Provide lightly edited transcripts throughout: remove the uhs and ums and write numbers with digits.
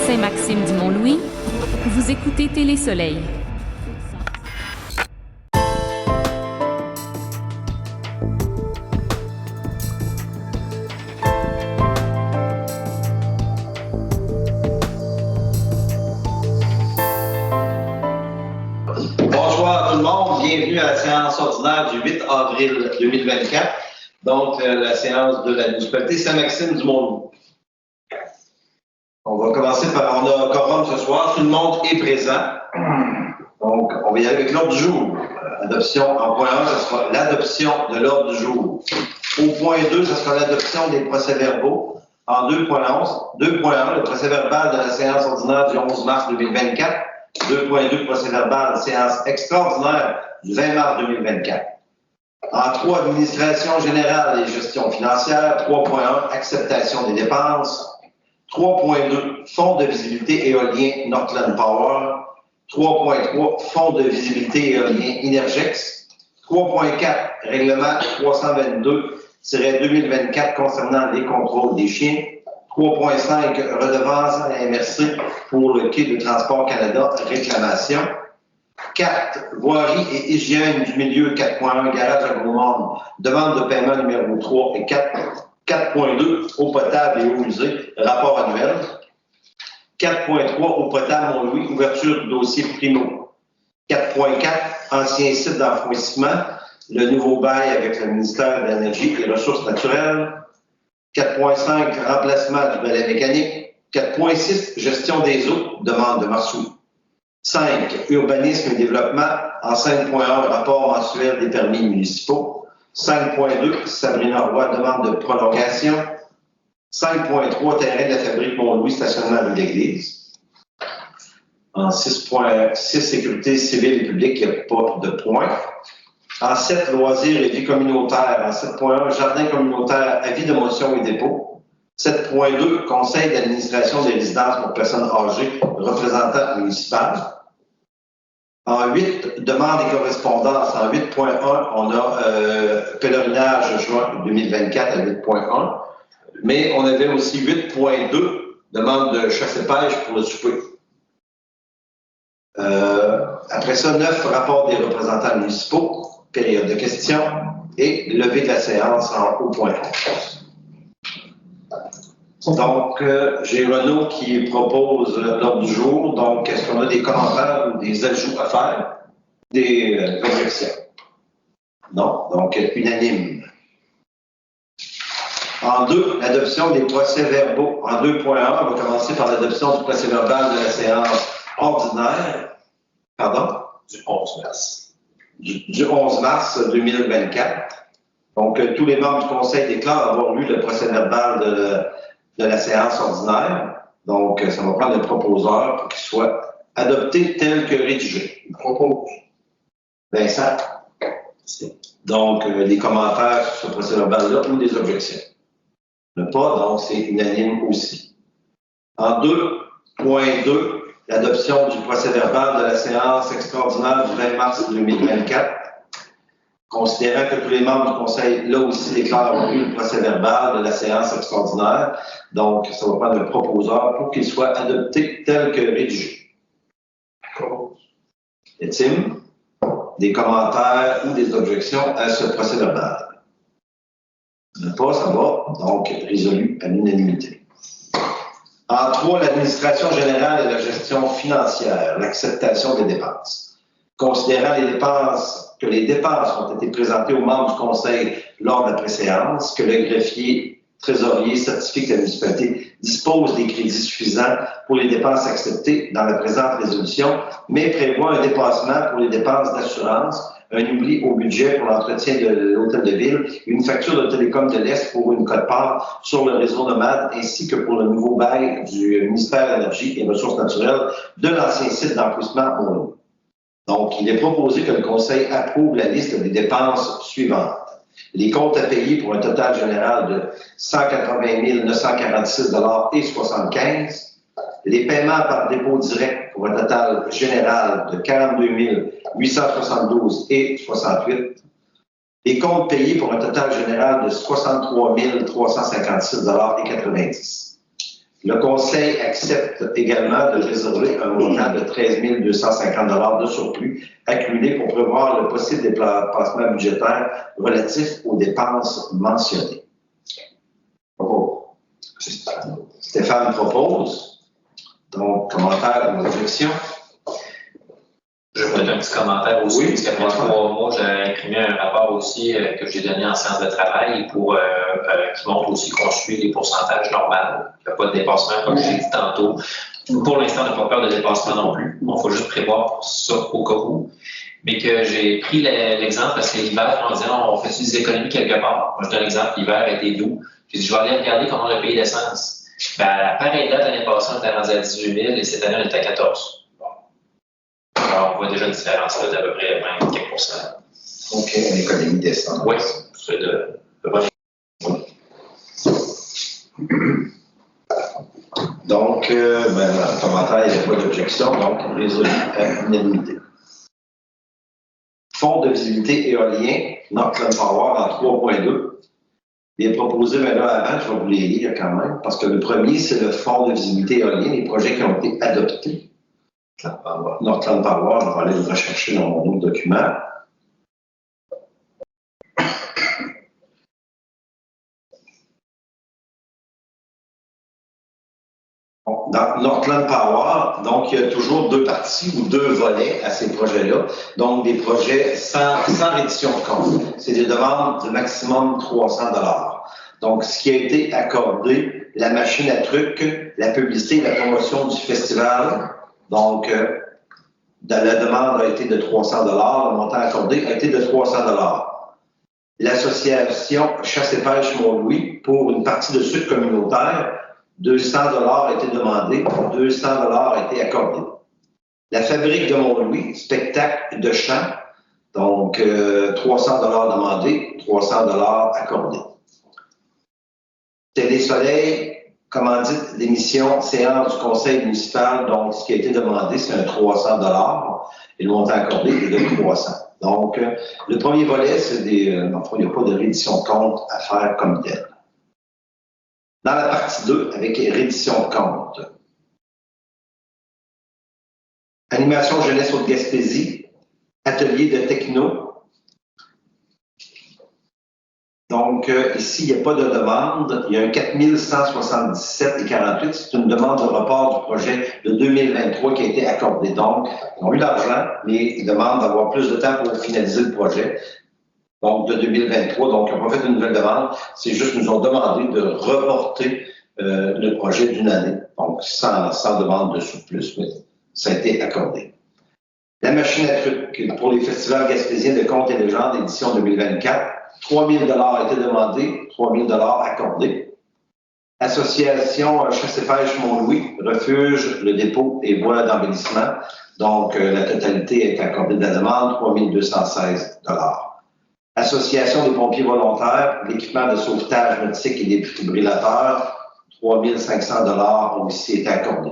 Saint-Maxime du Mont-Louis, vous écoutez Télé-Soleil. Bonjour à tout le monde, bienvenue à la séance ordinaire du 8 avril 2024, donc la séance de la municipalité Saint-Maxime du Mont-Louis. On va commencer par, on a quorum ce soir, tout le monde est présent. Donc, on va y aller avec l'ordre du jour. Adoption, en point 1, ce sera l'adoption de l'ordre du jour. Au point 2, ce sera l'adoption des procès-verbaux. En 2.11, 2.1, le procès-verbal de la séance ordinaire du 11 mars 2024. 2.2, procès-verbal de séance extraordinaire du 20 mars 2024. En 3, administration générale et gestion financière. 3.1, acceptation des dépenses. 3.2, fonds de visibilité éolien Northland Power. 3.3, fonds de visibilité éolien Inergex. 3.4, règlement 322-2024 concernant les contrôles des chiens. 3.5, redevance à la MRC pour le quai de Transport Canada, réclamation. 4, voirie et hygiène du milieu 4.1, garage à Gros-Monde, demande de paiement numéro 3 et 4. 4.2, eau potable et eau usée, rapport annuel. 4.3, eau potable Mont-Louis, ouverture du dossier primo. 4.4, ancien site d'enfouissement, le nouveau bail avec le ministère de l'Énergie et des Ressources naturelles. 4.5, remplacement du balai mécanique. 4.6, gestion des eaux, demande de Marsou. 5, urbanisme et développement. En 5.1, rapport mensuel des permis municipaux. 5.2, Sabrina Roy, demande de prolongation. 5.3, terrain de la fabrique Mont-Louis, stationnement rue de l'Église. En 6.6, sécurité civile et publique, il n'y a pas de point. En 7, loisirs et vie communautaire. En 7.1, jardin communautaire, avis de motion et dépôt. 7.2, conseil d'administration des résidences pour personnes âgées, représentant municipal. En 8, demande et correspondance. En 8.1, on a pèlerinage juin 2024 à 8.1. Mais on avait aussi 8.2, demande de chasse et pêche pour le souper. Après ça, 9, rapport des représentants municipaux, période de questions et levée de la séance en haut point 11. Donc, j'ai Renaud qui propose l'ordre du jour. Donc, est-ce qu'on a des commentaires ou des ajouts à faire? Des objections? Non. Donc, unanime. En 2, l'adoption des procès-verbaux. En 2.1, on va commencer par l'adoption du procès-verbal de la séance ordinaire. Pardon? Du 11 mars. Du 11 mars 2024. Donc, tous les membres du Conseil déclarent avoir lu le procès-verbal de la séance ordinaire. Donc, ça va prendre le proposeur pour qu'il soit adopté tel que rédigé. Il propose. Vincent. Donc, des commentaires sur ce procès-verbal-là ou des objections? Le pas, donc c'est unanime aussi. En 2.2, l'adoption du procès-verbal de la séance extraordinaire du 20 mars 2024. Considérant que tous les membres du Conseil, là aussi, déclarent avoir lu le procès-verbal de la séance extraordinaire, donc ça va prendre le proposeur pour qu'il soit adopté tel que rédigé. Est-il des commentaires ou des objections à ce procès-verbal? Le pas, ça va, donc résolu à l'unanimité. En 3, l'administration générale et la gestion financière, l'acceptation des dépenses. Considérant que les dépenses ont été présentées aux membres du Conseil lors de la préséance, que le greffier trésorier certifie que la municipalité dispose des crédits suffisants pour les dépenses acceptées dans la présente résolution, mais prévoit un dépassement pour les dépenses d'assurance, un oubli au budget pour l'entretien de l'hôtel de ville, une facture de Télécom de l'Est pour une quote-part sur le réseau nomade, ainsi que pour le nouveau bail du ministère de l'Énergie et des Ressources naturelles de l'ancien site d'enfouissement Mont-Louis. Donc, il est proposé que le Conseil approuve la liste des dépenses suivantes. Les comptes à payer pour un total général de 180 946,75 $. Les paiements par dépôt direct pour un total général de 42 872,68 $. Les comptes payés pour un total général de 63 356,90 $. Le Conseil accepte également de réserver un montant de 13 250 $ de surplus accumulé pour prévoir le possible dépassement budgétaire relatif aux dépenses mentionnées. Oh. Stéphane propose. Donc, commentaire ou objection? Je vais mettre un petit commentaire aussi, Oui, parce qu'après 3 mois, j'ai imprimé un rapport aussi que j'ai donné en séance de travail pour, qui montre aussi qu'on suit les pourcentages normaux. Il n'y a pas de dépassement, comme j'ai dit tantôt. Pour l'instant, on n'a pas peur de dépassement non plus. Il faut juste prévoir ça au cas où. Mais que j'ai pris l'exemple parce que l'hiver, on disait on fait des économies quelque part. Moi, je donne l'exemple, l'hiver était doux. J'ai dit, je vais aller regarder comment on a payé l'essence. Ben, à la pareille date, l'année passée, on était rendu à 18 000 et cette année, on était à 14. Alors, on voit déjà une différence là d'à peu près 20 quelques pourcents. OK, une économie descendante. Oui, c'est de bonne. Donc, le commentaire, il n'y a pas d'objection, donc résolu à l'unanimité. Fonds de visibilité éolien, Northland Power en 3.2. Il est proposé, mais là, avant, je vais vous les lire quand même, parce que le premier, c'est le fonds de visibilité éolien, les projets qui ont été adoptés. Northland Power, je vais aller le rechercher dans mon autre document. Dans Northland Power, donc il y a toujours deux parties ou deux volets à ces projets-là. Donc des projets sans reddition de compte. C'est des demandes de maximum 300 $. Donc ce qui a été accordé, la machine à trucs, la publicité et la promotion du festival. Donc la demande a été de 300 $, le montant accordé a été de 300 $. L'association Chasse et Pêche Mont-Louis, pour une partie de sucre communautaire, 200 $ a été demandé, 200 $ a été accordé. La fabrique de Mont-Louis, spectacle de chant, donc 300 $ demandé, 300 $ accordé. Télé-Soleil, commandite d'émission, séance du conseil municipal, donc ce qui a été demandé, c'est un 300 $ et le montant accordé est de 300. Donc, le premier volet, c'est des. Enfin, il n'y a pas de reddition de compte à faire comme tel. Dans la partie 2, avec reddition de compte. Animation jeunesse haute Gaspésie, atelier de techno. Donc, ici, il n'y a pas de demande. Il y a un 4177,48. C'est une demande de report du projet de 2023 qui a été accordée. Donc, ils ont eu l'argent, mais ils demandent d'avoir plus de temps pour finaliser le projet. Donc, de 2023. Donc, ils n'ont pas fait une nouvelle demande. C'est juste qu'ils nous ont demandé de reporter le projet d'une année. Donc, sans demande de surplus, mais ça a été accordé. La machine à trucs pour les festivals gaspésiens de contes et légendes, édition 2024. 3 000 $ a été demandé, 3 000 $ accordés. Association Chasse et Pêche Mont-Louis, refuge, le dépôt et voie d'embellissement. Donc, la totalité a été accordée de la demande, 3 216 $. Association des pompiers volontaires, l'équipement de sauvetage nautique et défibrillateurs, 3 500 $ ont aussi été accordés.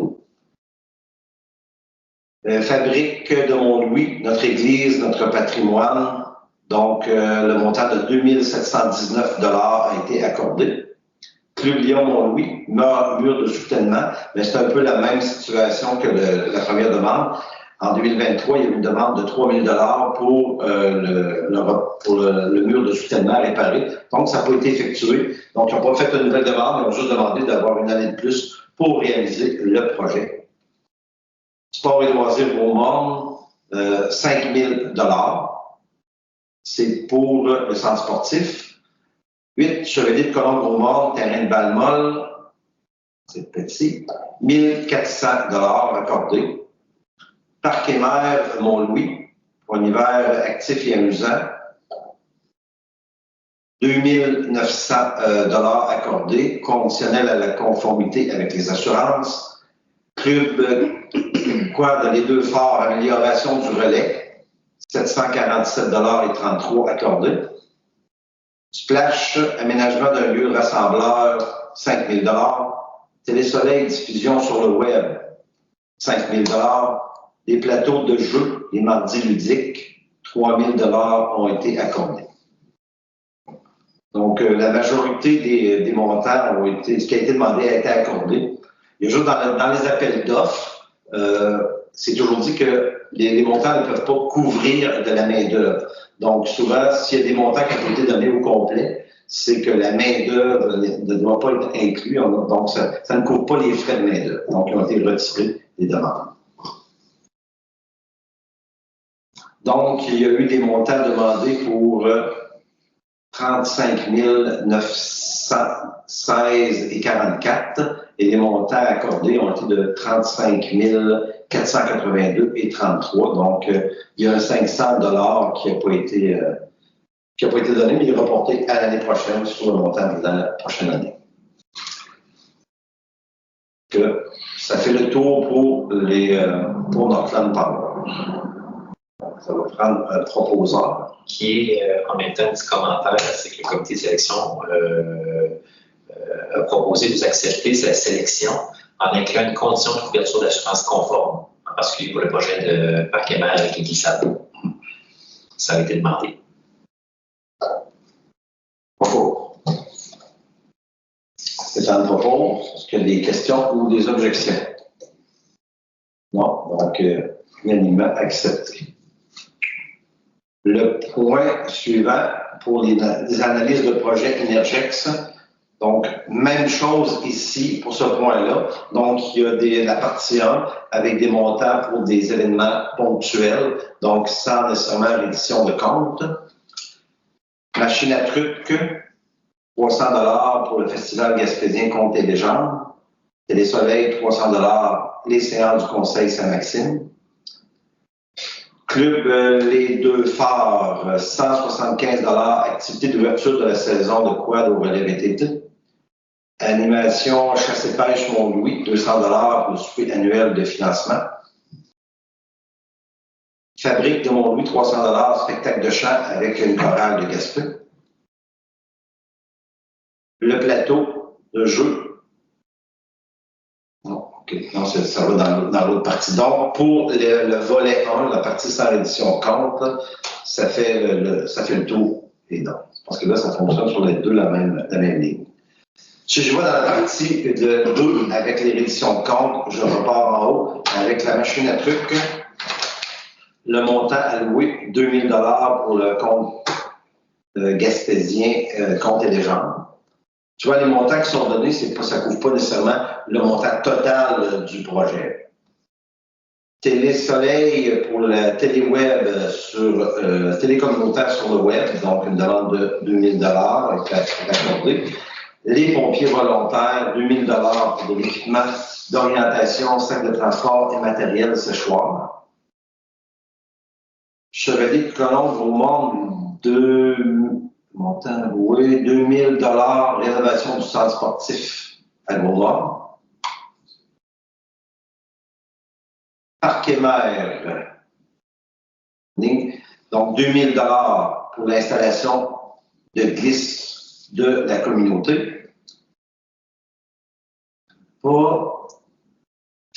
Fabrique de Mont-Louis, notre église, notre patrimoine. Donc, le montant de 2 719 $ a été accordé. Club Lyon-Mont-Louis, mur de soutènement, mais c'est un peu la même situation que la première demande. En 2023, il y a eu une demande de 3 000 $ pour le mur de soutènement réparé. Donc, ça n'a pas été effectué. Donc, ils n'ont pas fait une nouvelle demande, ils ont juste demandé d'avoir une année de plus pour réaliser le projet. Sport et loisirs Beaumont, 5 000 $. C'est pour le centre sportif. 8, Chevalier de Colombe-Beaumont, terrain de balle-molle, c'est petit. 1 400 $ accordés. Parc et mer Mont-Louis, pour un hiver actif et amusant. 2 900 $ accordés, conditionnel à la conformité avec les assurances. Club Quad, les deux forts, amélioration du relais. 747,33 $ accordés. Splash, aménagement d'un lieu rassembleur, 5 000 $. Télésoleil, diffusion sur le web, 5 000 $. Les plateaux de jeux, les mardis ludiques, 3 000 $ ont été accordés. Donc, la majorité des montants ont été, ce qui a été demandé a été accordé. Il y a juste dans les appels d'offres, c'est toujours dit que les montants ne peuvent pas couvrir de la main-d'œuvre. Donc, souvent, s'il y a des montants qui ont été donnés au complet, c'est que la main-d'œuvre ne doit pas être inclue. Donc, ça ne couvre pas les frais de main-d'œuvre. Donc, ils ont été retirés des demandes. Donc, il y a eu des montants demandés pour 35 916,44 et les montants accordés ont été de 35 482,33. Donc, il y a un 500 $ qui n'a pas été donné, mais il est reporté à l'année prochaine sur le montant de la prochaine année. Que ça fait le tour pour Northland Power. Ça va prendre un proposeur. Qui est en même temps un petit commentaire, c'est que le comité de sélection a proposé de vous accepter sa sélection en incluant une condition de couverture d'assurance conforme, en particulier pour le projet de parc émer avec les glissades. Ça a été demandé. Propos. Stéphane propose. Est-ce qu'il y a des questions ou des objections? Non. Donc, unanimement accepté. Le point suivant pour les analyses de projet Energex. Donc, même chose ici pour ce point-là. Donc, il y a la partie 1 avec des montants pour des événements ponctuels, donc sans nécessairement reddition de compte. Machine à trucs, 300 $ pour le Festival Gaspésien Contes et Légendes. Télésoleil, 300 $, les séances du Conseil Saint-Maxime. Club Les Deux Phares, 175 $, activité d'ouverture de la saison de quad au relais VTT. Animation Chasse et Pêche Mont-Louis, 200 $ pour le souper annuel de financement. Fabrique de Mont-Louis, 300 $, spectacle de chant avec une chorale de Gaspé. Le plateau de jeu. Non, OK. Non, ça va dans l'autre partie. Donc, pour le volet 1, la partie sans reddition de compte, ça fait le tour. Et non. Parce que là, ça fonctionne sur les deux la même ligne. Si je vois dans la partie de 2 avec les redditions de compte, je repars en haut avec la machine à trucs. Le montant alloué, 2000 $ pour le compte gaspésien Contes et Légendes. Tu vois, les montants qui sont donnés, ça ne couvre pas nécessairement le montant total du projet. Télésoleil pour la téléweb télécommunautaire sur le web, donc une demande de 2000 $ accordée. Les pompiers volontaires, 2000 $ pour de l'équipement d'orientation, sac de transport et matériel séchoir. Chevalier de Colombe au monde, 2000 $, rénovation du centre sportif à Gros-Nord. Parc émer, donc 2000 $ pour l'installation de glisse de la communauté. Pour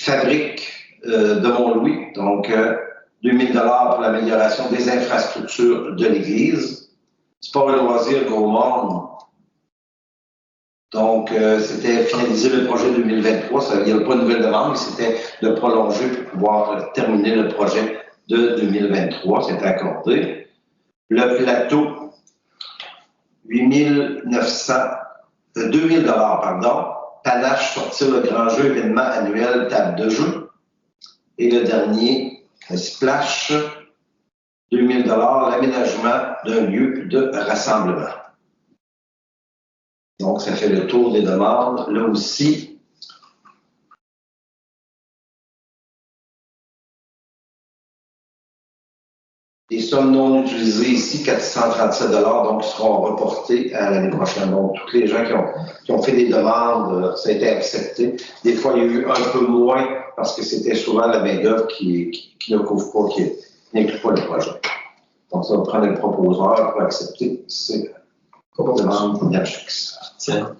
Fabrique de Mont-Louis, donc 2000 $ pour l'amélioration des infrastructures de l'Église. Sport et loisirs Gaumont. Donc, c'était finaliser le projet 2023. Il n'y avait pas de nouvelle demande, mais c'était de prolonger pour pouvoir terminer le projet de 2023. C'était accordé. Le plateau, 2000 $, pardon. Panache, sortir le grand jeu, événement annuel, table de jeu. Et le dernier, Splash, 2000 $, l'aménagement d'un lieu de rassemblement. Donc, ça fait le tour des demandes. Là aussi, les sommes non utilisées ici, 437 $, donc qui seront reportées à l'année prochaine. Donc, tous les gens qui ont fait des demandes, ça a été accepté. Des fois, il y a eu un peu moins parce que c'était souvent la main-d'œuvre qui ne couvre pas, qui n'inclut pas le projet. Donc, ça va prendre le proposeur pour accepter ces demandes Energex. Tiens.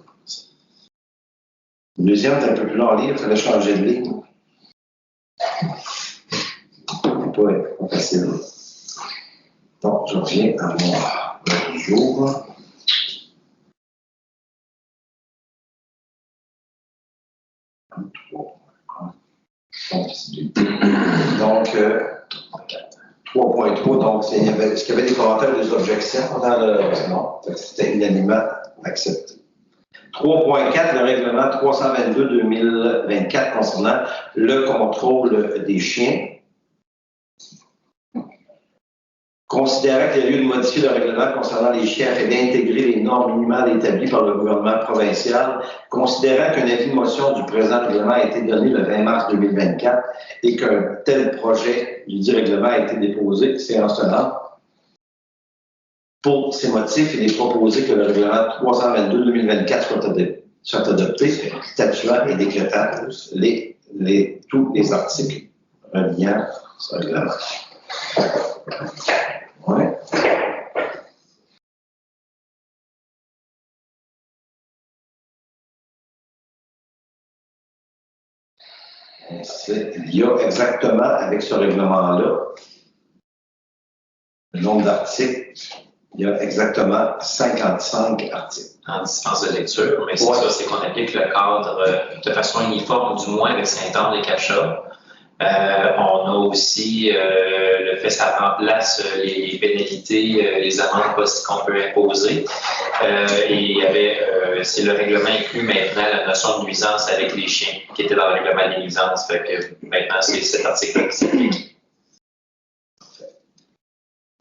Le deuxième, c'est un peu plus long à lire, il fallait changer de ligne. C'est pas facile. Donc, je reviens à mon jour. Donc, 3.3, donc, est-ce qu'il y avait des commentaires ou des objections dans le... Non, c'était unanimement accepté. 3.4, le règlement 322-2024 concernant le contrôle des chiens. Considérant qu'il y a lieu de modifier le règlement concernant les chiens afin d'intégrer les normes minimales établies par le gouvernement provincial, considérant qu'un avis de motion du présent règlement a été donné le 20 mars 2024 et qu'un tel projet du règlement a été déposé, séance tenante. Pour ces motifs, il est proposé que le règlement 322-2024 soit adopté, statuant et décrétant tous les articles reliant ce règlement. Ouais. Il y a exactement, avec ce règlement-là, le nombre d'articles, il y a exactement 55 articles. En dispense de lecture, mais c'est ça, c'est qu'on applique le cadre de façon uniforme, du moins avec Saint-Anne et Cachat. On a aussi le fait que ça remplace les pénalités, les amendes qu'on peut imposer. Et il y avait, c'est le règlement inclut maintenant la notion de nuisance avec les chiens, qui était dans le règlement des nuisances. Fait que maintenant, c'est cet article qui s'applique.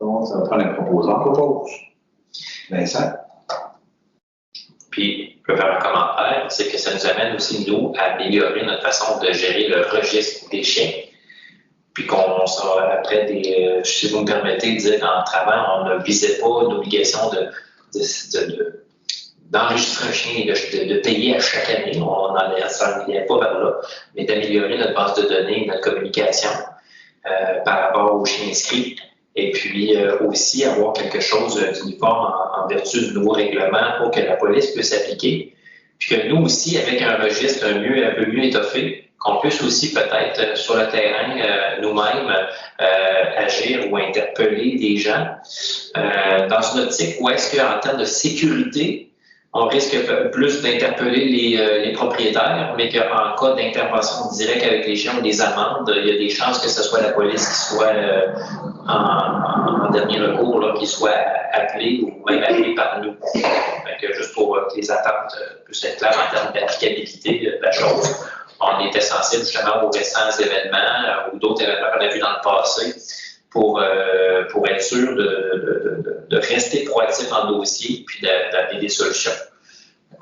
Donc, ça va prendre un proposant. Propose. Vincent? Puis, je peux faire un commentaire, c'est que ça nous amène aussi, nous, à améliorer notre façon de gérer le registre des chiens. Puis qu'on sera après si vous me permettez de dire qu'en travail, on ne visait pas l'obligation d'enregistrer un chien et de payer à chaque année. On n'en s'en vient pas vers là, mais d'améliorer notre base de données, notre communication par rapport aux chiens inscrits. Et puis aussi avoir quelque chose d'uniforme en vertu du nouveau règlement pour que la police puisse appliquer. Puis que nous aussi, avec un registre un peu mieux étoffé, qu'on puisse aussi peut-être sur le terrain nous-mêmes agir ou interpeller des gens dans une optique où est-ce qu'en termes de sécurité, on risque plus d'interpeller les propriétaires, mais qu'en cas d'intervention directe avec les chiens ou des amendes, il y a des chances que ce soit la police qui soit en dernier recours, là, qui soit appelée ou même appelée par nous. Donc, juste pour que les attentes puissent être claires en termes d'applicabilité de la chose. On était sensible justement aux récents événements ou d'autres événements qu'on a vus dans le passé pour être sûr de rester proactif en dossier puis d'amener des solutions.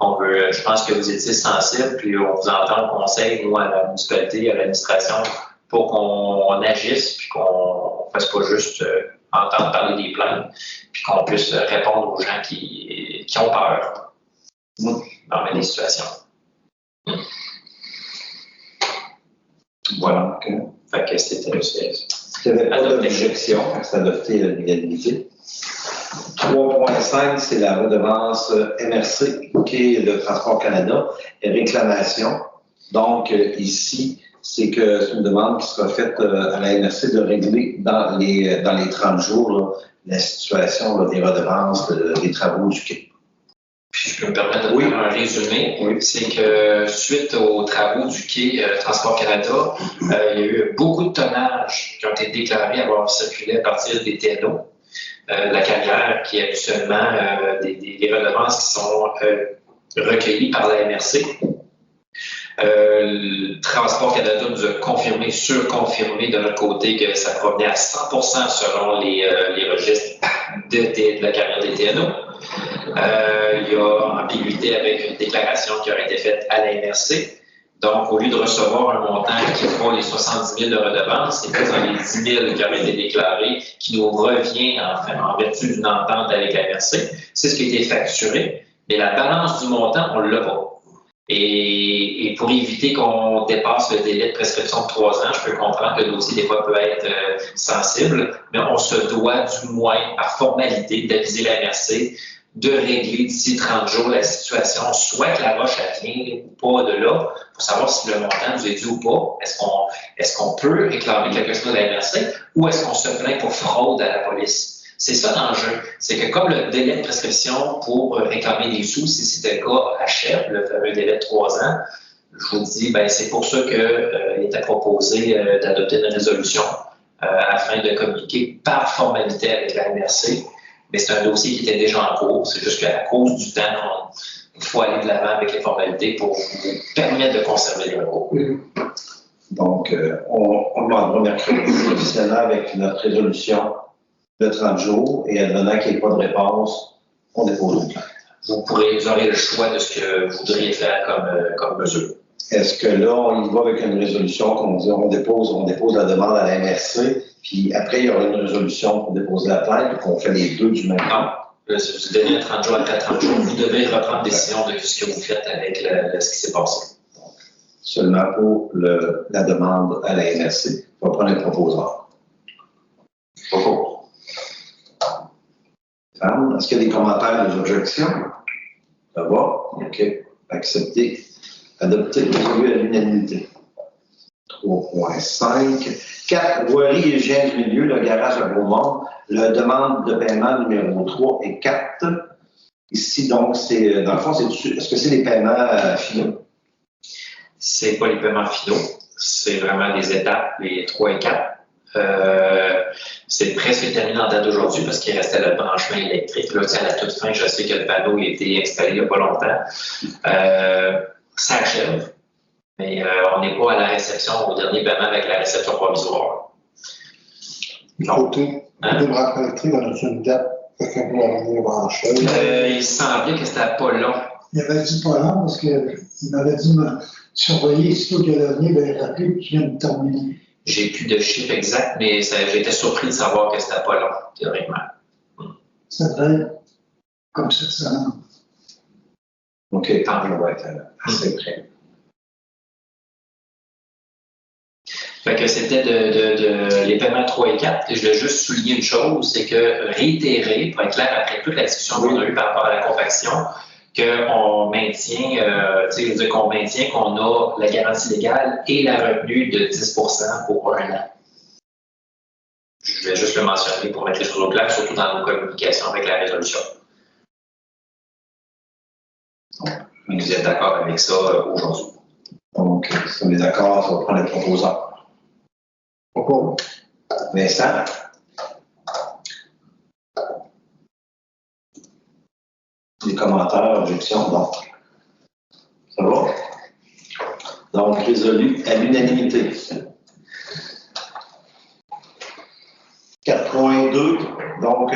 Je pense que vous étiez sensible, puis on vous entend au conseil, nous, à la municipalité, à l'administration, pour qu'on agisse, puis qu'on ne fasse pas juste entendre parler des plaintes, puis qu'on puisse répondre aux gens qui ont peur dans les situations. Voilà. Okay. Fait que c'était il n'y avait pas d'objection, c'est adopté à l'égalité. 3.5, c'est la redevance MRC, qui est le Transport Canada, et réclamation. Donc, ici, c'est une demande qui sera faite à la MRC de régler dans les 30 jours là, la situation là, des redevances des travaux du quai. Puis je peux me permettre de faire un résumé. Oui. C'est que suite aux travaux du quai Transport Canada, il y a eu beaucoup de tonnages qui ont été déclarés avoir circulé à partir des TNO. La carrière qui est habituellement des redevances qui sont recueillies par la MRC. Le Transport Canada nous a confirmé, surconfirmé de notre côté que ça provenait à 100% selon les registres de la carrière des TNO. Il y a ambiguïté avec une déclaration qui aurait été faite à la MRC. Donc, au lieu de recevoir un montant qui est pas les 70 000 de redevances, c'est plus dans les 10 000 qui auraient été déclarés, qui nous revient en vertu d'une entente avec la MRC. C'est ce qui a été facturé, mais la balance du montant, on ne l'a pas. Et pour éviter qu'on dépasse le délai de prescription de 3 ans, je peux comprendre que le dossier, des fois, peut être sensible, mais on se doit du moins, par formalité, d'aviser la MRC de régler d'ici 30 jours la situation, soit que la roche vient ou pas de là, pour savoir si le montant nous est dû ou pas. Est-ce qu'on peut réclamer quelque chose à la MRC ou est-ce qu'on se plaint pour fraude à la police? C'est ça l'enjeu. C'est que comme le délai de prescription pour réclamer des sous, si c'était le cas, achève, le fameux délai de 3 ans, je vous dis, c'est pour ça qu'il était proposé d'adopter une résolution afin de communiquer par formalité avec la MRC. Mais c'est un dossier qui était déjà en cours. C'est juste qu'à cause du temps, il faut aller de l'avant avec les formalités pour vous permettre de conserver les recours. Donc, on demandera mercredi officiellement avec notre résolution de 30 jours et advenant qu'il n'y ait pas de réponse, on dépose une plainte. Vous aurez le choix de ce que vous voudriez faire comme mesure. Est-ce que là, on y va avec une résolution qu'on dit on dépose la demande à la MRC, puis après, il y aura une résolution pour déposer la plainte, ou qu'on fait les deux du même temps? Non. Si vous donnez 30 jours après 30 jours, vous devez reprendre décision de ce que vous faites avec ce qui s'est passé. Seulement pour la demande à la MRC. On va prendre un proposeur. Est-ce qu'il y a des commentaires, des objections? Ça va? OK. Accepté. Adopté, résolu à l'unanimité. 3.5. 4. Voirie et hygiène du milieu, le garage à Beaumont. La demande de paiement numéro 3 et 4. Ici, donc, c'est, dans le fond, est-ce que c'est des paiements finaux? C'est pas les paiements finaux. C'est vraiment des étapes, les 3 et 4. C'est presque terminé en date d'aujourd'hui parce qu'il restait le branchement électrique. Là, à la toute fin, je sais que le panneau a été installé il n'y a pas longtemps. Ça achève, mais on n'est pas à la réception, au dernier paiement avec la réception provisoire. Côté branchement électrique, on a une date, quelqu'un peut revenir brancher. Il semblait que c'était pas long. Il avait dit pas long parce qu'il m'avait dit me surveiller, sitôt qu'il allait venir, rappeler qu'il vient de terminer. J'ai plus de chiffre exact, mais j'étais surpris de savoir que c'était pas long, théoriquement. Ça devait être comme cette semaine. OK, tant que je vais être assez près. Fait que c'était les paiements 3 et 4. Et je vais juste souligner une chose, c'est que réitérer, pour être clair, après toute la discussion qu'on a eue par rapport à la compaction, qu'on maintient, qu'on a la garantie légale et la retenue de 10% pour 1 an. Je vais juste le mentionner pour mettre les choses au clair, surtout dans nos communications avec la résolution. Vous êtes d'accord avec ça aujourd'hui? Donc, si on est d'accord, ça va prendre le proposeur. Pourquoi? Vincent? Des commentaires, objections, donc. Ça va? Donc, résolu à l'unanimité. 4.2, donc,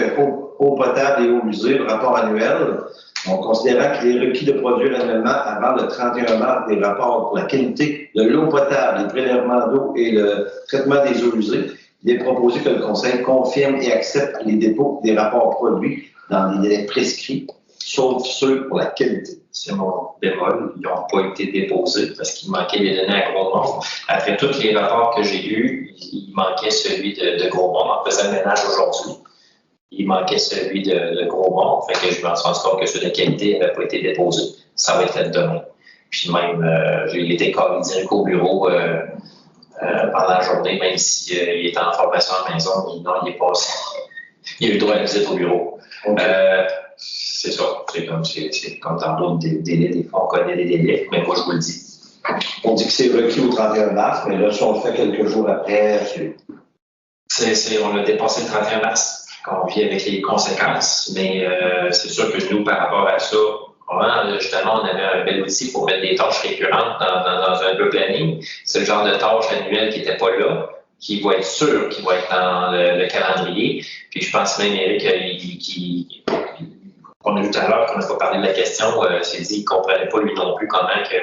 eau potable et eau usée, le rapport annuel. Donc, considérant qu'il est requis de produire annuellement avant le 31 mars des rapports pour la qualité de l'eau potable, les prélèvements d'eau et le traitement des eaux usées, il est proposé que le Conseil confirme et accepte les dépôts des rapports produits dans les délais prescrits, sauf ceux pour la qualité. C'est mon bémol. Ils n'ont pas été déposés parce qu'il manquait les données à Gros-Mont. Après tous les rapports que j'ai eus, il manquait celui de Gros-Mont. En faisant le ménage aujourd'hui, il manquait celui de Gros-Mont. Fait que je me rends compte que ceux de qualité n'avaient pas été déposés. Ça va être fait demain. Puis même, j'ai été collé direct au bureau pendant la journée, même s'il était en formation à la maison. Non, il est passé. Il a eu le droit à la visite au bureau. Okay. C'est ça. C'est comme dans d'autres délais. Des fois, on connaît des délais, mais moi, je vous le dis. On dit que c'est requis au 31 mars, mais là, si on le fait quelques jours après, on a dépassé le 31 mars. On vit avec les conséquences, mais c'est sûr que nous, par rapport à ça, justement, on avait un bel outil pour mettre des tâches récurrentes dans un peu planning. C'est le genre de tâches annuelles qui n'étaient pas là, qui vont être sûres, qui vont être dans le calendrier. Puis je pense même, Eric, qu'on a vu tout à l'heure, qu'on n'a pas parlé de la question, s'est dit qu'il ne comprenait pas lui non plus comment que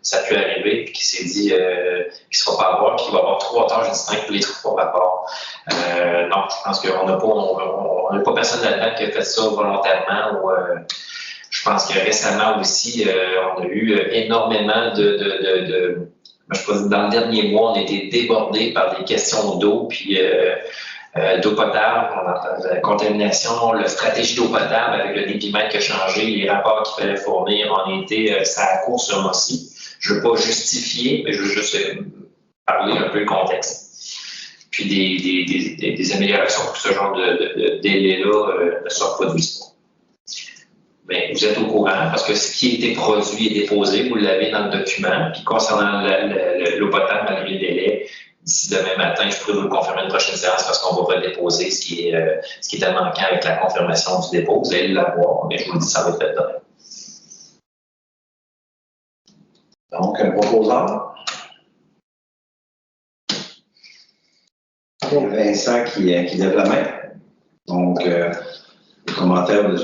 ça peut arriver, puis qu'il s'est dit qu'il ne sera pas avoir, puis qu'il va avoir 3 tâches distinctes pour les 3 rapports. Non, je pense qu'on n'a pas personne là-dedans qui a fait ça volontairement. Je pense que récemment aussi, on a eu énormément je pense que dans le dernier mois, on a été débordés par des questions d'eau, puis d'eau potable, la contamination, la stratégie d'eau potable avec le débitmètre qui a changé, les rapports qu'il fallait fournir, on a été ça à court sur moi aussi. Je ne veux pas justifier, mais je veux juste parler un peu le contexte. Puis des améliorations pour ce genre de délai-là ne se reproduisent pas. mais vous êtes au courant parce que ce qui a été produit et déposé, vous l'avez dans le document. Puis concernant l'eau potable, malgré le délai, d'ici demain matin, je pourrais vous le confirmer une prochaine séance parce qu'on va redéposer ce qui était manquant avec la confirmation du dépôt. Vous allez l'avoir, mais je vous le dis, ça va être fait demain. Donc, un proposeur. Vincent qui lève la main. Donc, les commentaires de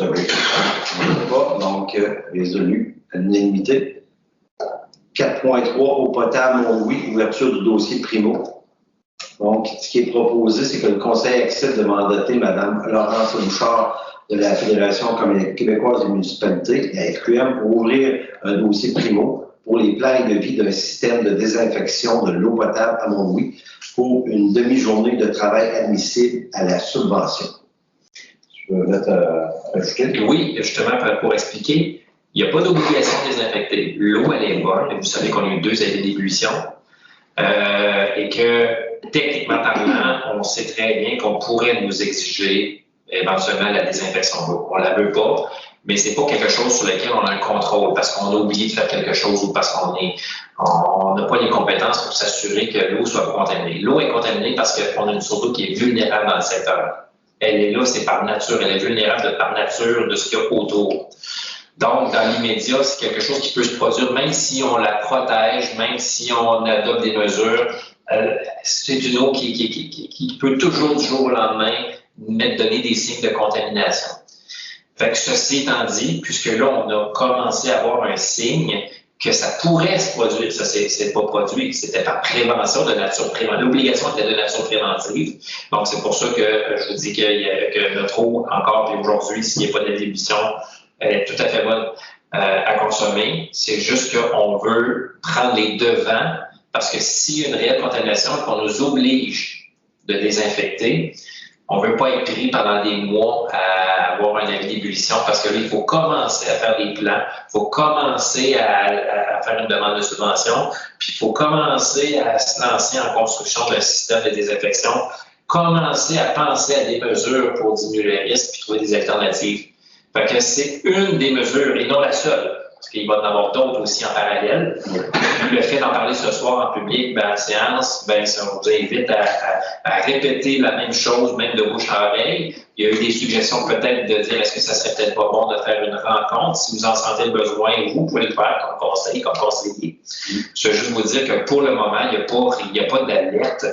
pas. Donc, résolu à l'unanimité. 4.3, eau potable, oui, ouverture du dossier Primo. Donc, ce qui est proposé, c'est que le Conseil accepte de mandater Mme Laurence Bouchard de la Fédération québécoise des municipalités, la FQM, pour ouvrir un dossier Primo pour les plans de vie d'un système de désinfection de l'eau potable à Mont-Louis pour une demi-journée de travail admissible à la subvention. Je peux mettre ajouter? Oui, justement, pour expliquer, il n'y a pas d'obligation de désinfecter. L'eau, elle est bonne, et vous savez qu'on a eu 2 années d'ébullition, et que, techniquement parlant, on sait très bien qu'on pourrait nous exiger éventuellement la désinfection d'eau. On ne la veut pas, mais ce n'est pas quelque chose sur lequel on a un contrôle parce qu'on a oublié de faire quelque chose ou parce qu'on n'a pas les compétences pour s'assurer que l'eau soit contaminée. L'eau est contaminée parce qu'on a une source d'eau qui est vulnérable dans le secteur. Elle est là, c'est par nature, elle est vulnérable par nature de ce qu'il y a autour. Donc, dans l'immédiat, c'est quelque chose qui peut se produire, même si on la protège, même si on adopte des mesures. C'est une eau qui peut toujours, du jour au lendemain, donner des signes de contamination. Fait que ceci étant dit, puisque là, on a commencé à avoir un signe que ça pourrait se produire, ça c'est pas produit, c'était par prévention de nature préventive. L'obligation était de nature préventive. Donc, c'est pour ça que je vous dis que notre eau, encore puis aujourd'hui, s'il n'y a pas d'émission, elle est tout à fait bonne à consommer. C'est juste qu'on veut prendre les devants parce que s'il y a une réelle contamination et qu'on nous oblige de désinfecter, on ne veut pas être pris pendant des mois à avoir un avis d'ébullition parce que là, il faut commencer à faire des plans, il faut commencer à faire une demande de subvention, puis il faut commencer à se lancer en construction d'un système de désinfection, commencer à penser à des mesures pour diminuer le risque puis trouver des alternatives. Fait que c'est une des mesures et non la seule, parce qu'il va y en avoir d'autres aussi en parallèle. Le fait d'en parler ce soir en public, en séance, ça vous invite à répéter la même chose, même de bouche à oreille. Il y a eu des suggestions peut-être de dire est-ce que ça serait peut-être pas bon de faire une rencontre. Si vous en sentez le besoin, vous pouvez le faire comme conseiller, comme conseiller. Je veux juste vous dire que pour le moment, il n'y a pas d'alerte,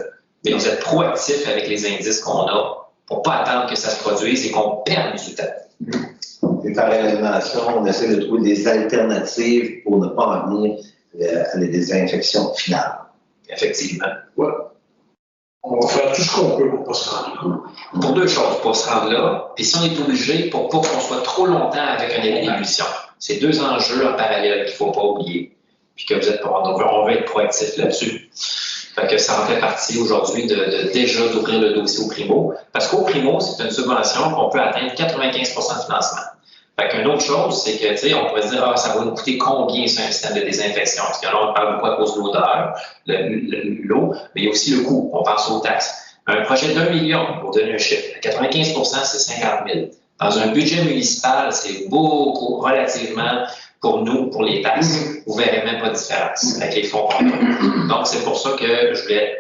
mais vous êtes proactif avec les indices qu'on a pour ne pas attendre que ça se produise et qu'on perde du temps. Et par l'animation, on essaie de trouver des alternatives pour ne pas en venir à la désinfection finale. Effectivement. Ouais. On va faire tout ce qu'on peut pour ne pas se rendre là. Pour 2 choses, pour se rendre là, puis si on est obligé, pour pas qu'on soit trop longtemps avec un avis d'ébullition. C'est 2 enjeux en parallèle qu'il ne faut pas oublier. Puis que on veut être proactif là-dessus. Fait que ça en fait partie aujourd'hui déjà d'ouvrir le dossier au Primo. Parce qu'au Primo, c'est une subvention qu'on peut atteindre 95% de financement. Fait qu'une autre chose, c'est que, tu sais, on pourrait se dire, ça va nous coûter combien c'est un système de désinfection? Parce que là, on parle beaucoup à cause de l'odeur, l'eau, mais il y a aussi le coût. On pense aux taxes. Un projet d'1 million, pour donner un chiffre, 95%, c'est 50 000. Dans un budget municipal, c'est beaucoup, relativement, pour nous, pour les taxes. Vous ne verrez même pas de différence avec les fonds qu'on a. Donc, c'est pour ça que je voulais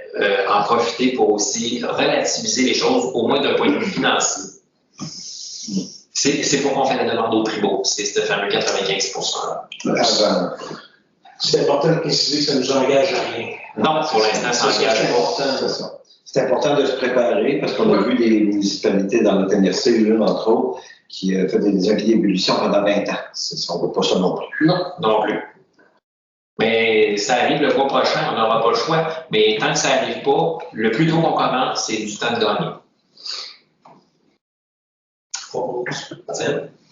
en profiter pour aussi relativiser les choses, au moins d'un point de vue financier. C'est pour qu'on fait la demande au Primo, c'est ce fameux 95%. C'est important de préciser que ça ne nous engage à rien. Non, pour l'instant, ça engage pas. C'est important de se préparer parce qu'on a vu des municipalités dans notre MRC, l'une entre autres, qui a fait des avis d'ébullition pendant 20 ans. On ne veut pas ça non plus. Non plus. Mais ça arrive le mois prochain, on n'aura pas le choix. Mais tant que ça n'arrive pas, le plus tôt qu'on commence, c'est du temps de gagner.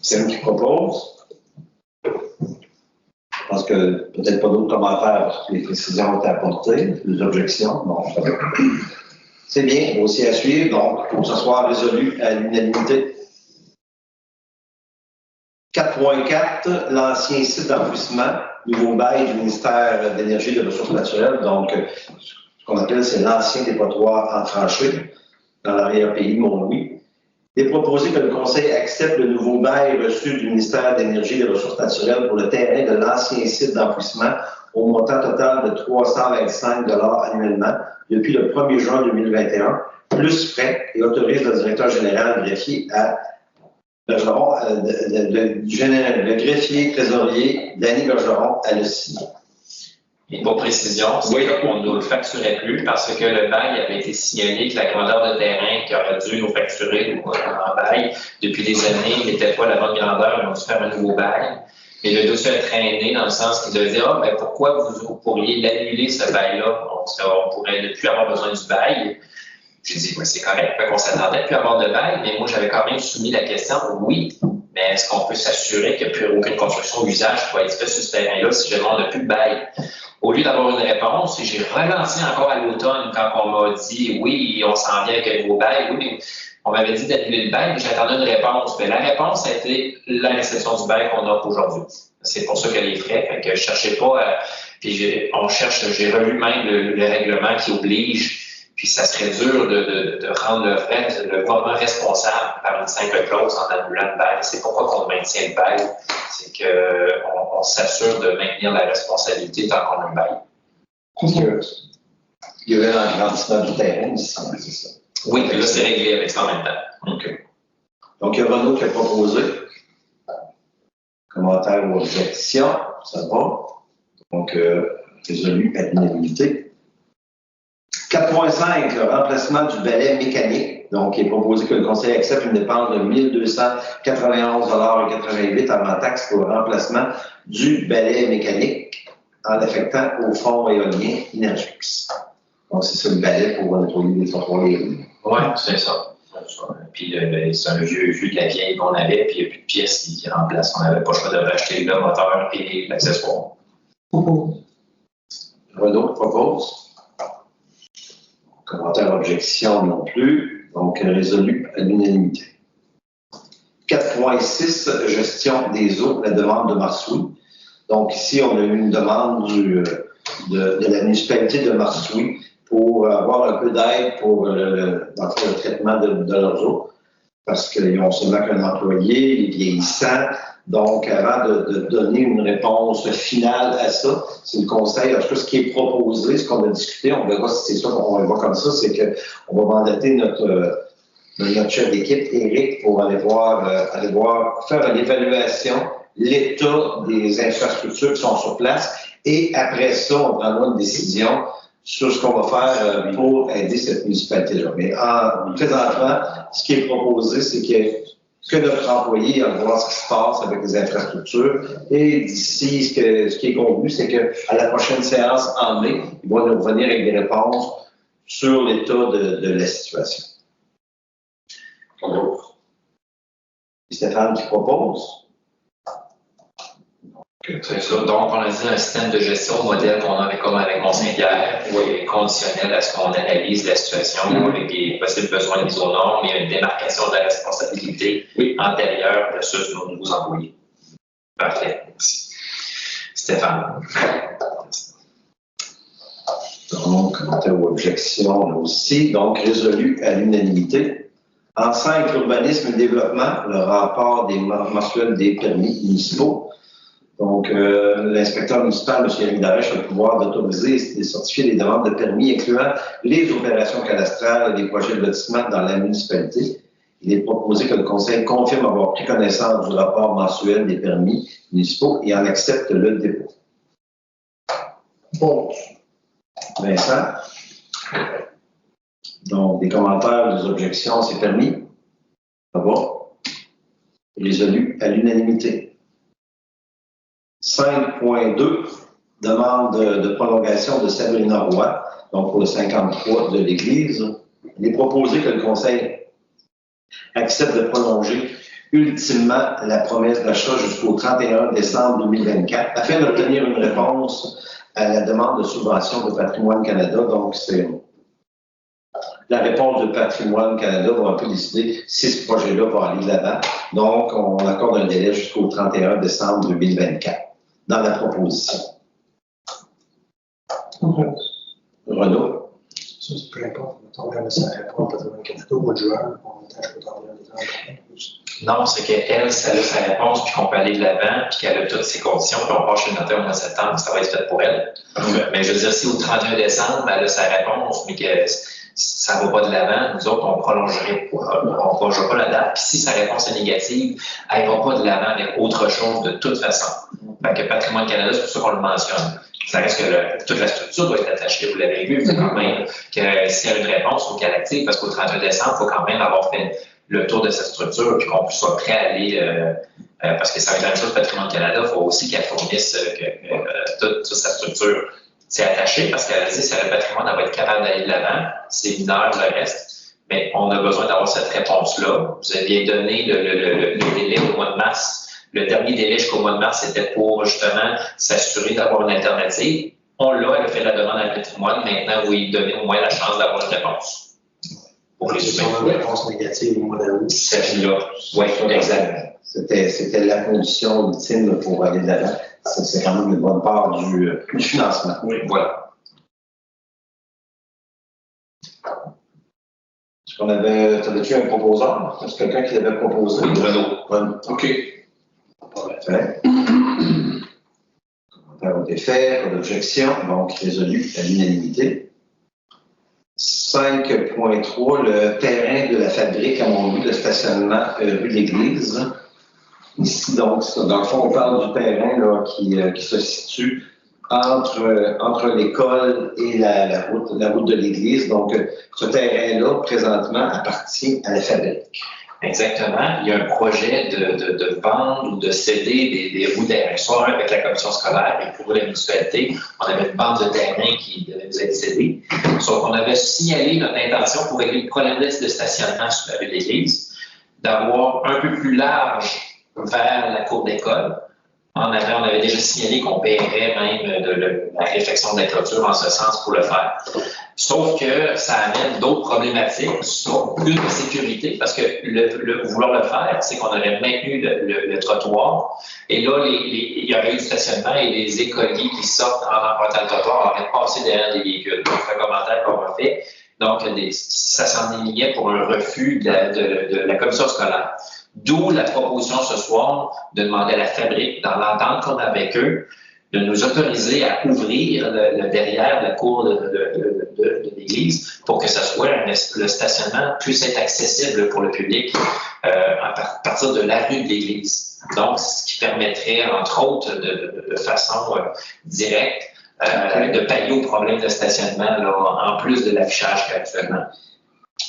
C'est eux qui proposent. Je pense que peut-être pas d'autres commentaires parce que les précisions ont été apportées, les objections. Non, ça va. C'est bien, aussi à suivre. Donc, pour que ce soit résolu à l'unanimité. 4.4, l'ancien site d'enfouissement, nouveau bail du ministère de l'Énergie et des Ressources naturelles. Donc, ce qu'on appelle, c'est l'ancien dépotoir en tranchée dans l'arrière-pays de Mont-Louis. Il est proposé que le Conseil accepte le nouveau bail reçu du ministère de l'Énergie et des Ressources naturelles pour le terrain de l'ancien site d'enfouissement au montant total de 325 $ annuellement depuis le 1er juin 2021, plus frais, et autorise le directeur général greffier à Bergeron, le greffier trésorier Danny Bergeron à le signer. Et pour précision, c'est qu'on ne nous le facturait plus parce que le bail avait été signalé que la grandeur de terrain qui aurait dû nous facturer en bail depuis des années n'était pas la bonne grandeur, ils ont dû faire un nouveau bail. Mais le dossier a traîné dans le sens qu'il devait dire pourquoi vous pourriez l'annuler ce bail-là? On pourrait ne plus avoir besoin du bail. J'ai dit c'est correct, on s'attendait plus à avoir de bail, mais moi j'avais quand même soumis la question oui, mais est-ce qu'on peut s'assurer qu'il n'y a plus aucune construction ou usage qui va être fait sur ce terrain-là si jamais on n'a plus de bail? Au lieu d'avoir une réponse, j'ai relancé encore à l'automne quand on m'a dit oui, on s'en vient avec un nouveau bail, oui, mais on m'avait dit d'annuler le bail, mais j'attendais une réponse. Mais la réponse a été la réception du bail qu'on a aujourd'hui. C'est pour ça que les frais, fait que je cherchais pas, puis j'ai relu même le règlement qui oblige. Puis ça serait dur de rendre le gouvernement responsable par une simple clause en annulant le bail. C'est pourquoi on maintient le bail. C'est qu'on s'assure de maintenir la responsabilité tant qu'on a le bail. Parce qu'il y avait un agrandissement du terrain ici, c'est ça? Oui, mais là, c'est réglé avec ça en même temps. OK. Donc, il y a Renaud qui a proposé. Commentaire ou objection, ça va. Donc, résolu à l'unanimité. 4.5, le remplacement du balai mécanique. Donc, il est proposé que le Conseil accepte une dépense de 1 291,88 $ avant taxe pour le remplacement du balai mécanique en l'affectant au fonds éolien Énergix. Donc, c'est ça le balai pour nettoyer les trottoirs et les rues. Oui, c'est ça. Puis c'est un vieux de la vieille qu'on avait, puis il n'y a plus de pièces qui remplacent. On n'avait pas le choix de racheter le moteur et l'accessoire. Renaud propose. Commentaire, objection non plus. Donc, résolu à l'unanimité. 4.6, gestion des eaux, la demande de Marsoui. Donc, ici, on a eu une demande de la municipalité de Marsoui pour avoir un peu d'aide pour le traitement de leurs eaux, parce qu'ils ont seulement qu'un employé, il est vieillissant. Donc, avant de donner une réponse finale à ça, c'est le conseil. En tout cas, ce qui est proposé, ce qu'on a discuté, on verra si c'est ça qu'on va voir comme ça, c'est qu'on va mandater notre chef d'équipe, Éric, pour aller voir, faire une évaluation, l'état des infrastructures qui sont sur place. Et après ça, on prendra une décision sur ce qu'on va faire pour aider cette municipalité-là. Mais présentement, ce qui est proposé, c'est que notre employé va voir ce qui se passe avec les infrastructures. Et d'ici, ce qui est convenu, c'est qu'à la prochaine séance en mai, ils vont nous revenir avec des réponses sur l'état de la situation. Stéphane qui propose. C'est ça. Donc, on a dit un système de gestion modèle qu'on avait comme avec Mont-Saint-Pierre, conditionnel à ce qu'on analyse la situation avec les possibles besoins de mise aux normes et une démarcation de la responsabilité antérieure de ceux de nos nouveaux employés. Parfait. Stéphane. Donc, commentaire ou objection là aussi. Donc, résolu à l'unanimité. En 5, l'urbanisme et le développement, le rapport mensuel des permis municipaux. Donc, l'inspecteur municipal, M. Éric Darèche, a le pouvoir d'autoriser et de certifier les demandes de permis incluant les opérations cadastrales et des projets de lotissement dans la municipalité. Il est proposé que le Conseil confirme avoir pris connaissance du rapport mensuel des permis municipaux et en accepte le dépôt. Bon. Vincent? Donc, des commentaires, des objections, c'est permis? Ça va? Résolu à l'unanimité. 5.2, demande de prolongation de Sabrina Roy, donc pour le 53 de l'Église. Il est proposé que le Conseil accepte de prolonger ultimement la promesse d'achat jusqu'au 31 décembre 2024 afin d'obtenir une réponse à la demande de subvention de Patrimoine Canada. Donc, c'est la réponse de Patrimoine Canada va un peu décider si ce projet-là va aller là-bas. Donc, on accorde un délai jusqu'au 31 décembre 2024 dans la proposition. Renaud. Ça, c'est peu importe. On va ça répond peut-être au Canada au mois de juin, on attache le temps de Non, c'est qu'elle, ça a sa réponse, puis qu'on peut aller de l'avant, puis qu'elle a toutes ses conditions, puis on part chez le notaire au mois de septembre, ça va être fait pour elle. Mais je veux dire, si au 31 décembre, elle a sa réponse, mais que ça ne va pas de l'avant, nous autres, on ne prolongera pas la date. Puis si sa réponse est négative, elle ne va pas de l'avant avec autre chose de toute façon. Fait que Patrimoine Canada, c'est pour ça qu'on le mentionne. Ça reste que toute la structure doit être attachée, vous l'avez vu, c'est quand même que s'il y a une réponse, il faut qu'elle active, parce qu'au 31 décembre, il faut quand même avoir fait le tour de cette structure, puis qu'on soit prêt à aller, parce que ça va être la même chose Patrimoine Canada, il faut aussi qu'elle fournisse toute sa structure. C'est attaché, parce qu'elle a dit, si elle a le patrimoine, elle va être capable d'aller de l'avant, c'est mineur le reste, mais on a besoin d'avoir cette réponse-là. Vous aviez donné le délai au mois de mars. Le dernier délai jusqu'au mois de mars, c'était pour justement s'assurer d'avoir une alternative. On l'a, elle a fait la demande à patrimoine. Maintenant, vous lui donnez au moins la chance d'avoir une réponse. Pour les Si on a une réponse négative au mois d'août. Celle-là, oui, exactement. C'était la condition ultime pour aller de l'avant. C'est quand même une bonne part du financement. Oui, voilà. Est-ce qu'on avait, t'avais-tu un proposeur? Est-ce quelqu'un qui l'avait proposé? Renaud. OK. Parfait. Commentaire ont été faits, pas d'objection, donc résolu à l'unanimité. 5.3, le terrain de la fabrique à Montlouis, le stationnement rue de l'Église. Ici, donc, dans le fond, on parle du terrain là, qui se situe entre l'école et la route de l'Église. Donc, ce terrain-là, présentement, appartient à la fabrique. Exactement. Il y a un projet de vendre ou de céder des bouts de terrain, soit avec la commission scolaire et pour la municipalité, on avait une bande de terrain qui devait nous être cédée. Sauf qu'on avait signalé notre intention pour régler le problème de stationnement sur la rue de l'Église, d'avoir un peu plus large vers la cour d'école. On avait déjà signalé qu'on paierait même de la réfection de la clôture en ce sens pour le faire. Sauf que ça amène d'autres problématiques, soit une de sécurité, parce que vouloir le faire, c'est qu'on aurait maintenu le trottoir. Et là, il y aurait eu du stationnement et les écoliers qui sortent en empruntant le trottoir auraient passé derrière des véhicules. Donc, c'est un commentaire qu'on a fait. Donc, ça s'enlignait pour un refus de la commission scolaire. D'où la proposition ce soir de demander à la fabrique, dans l'entente qu'on a avec eux, de nous autoriser à ouvrir le derrière de la cour de l'Église pour que le stationnement puisse être accessible pour le public à partir de la rue de l'Église. Donc, ce qui permettrait, entre autres, de façon directe, de pallier au problème de stationnement, là, en plus de l'affichage qu'actuellement.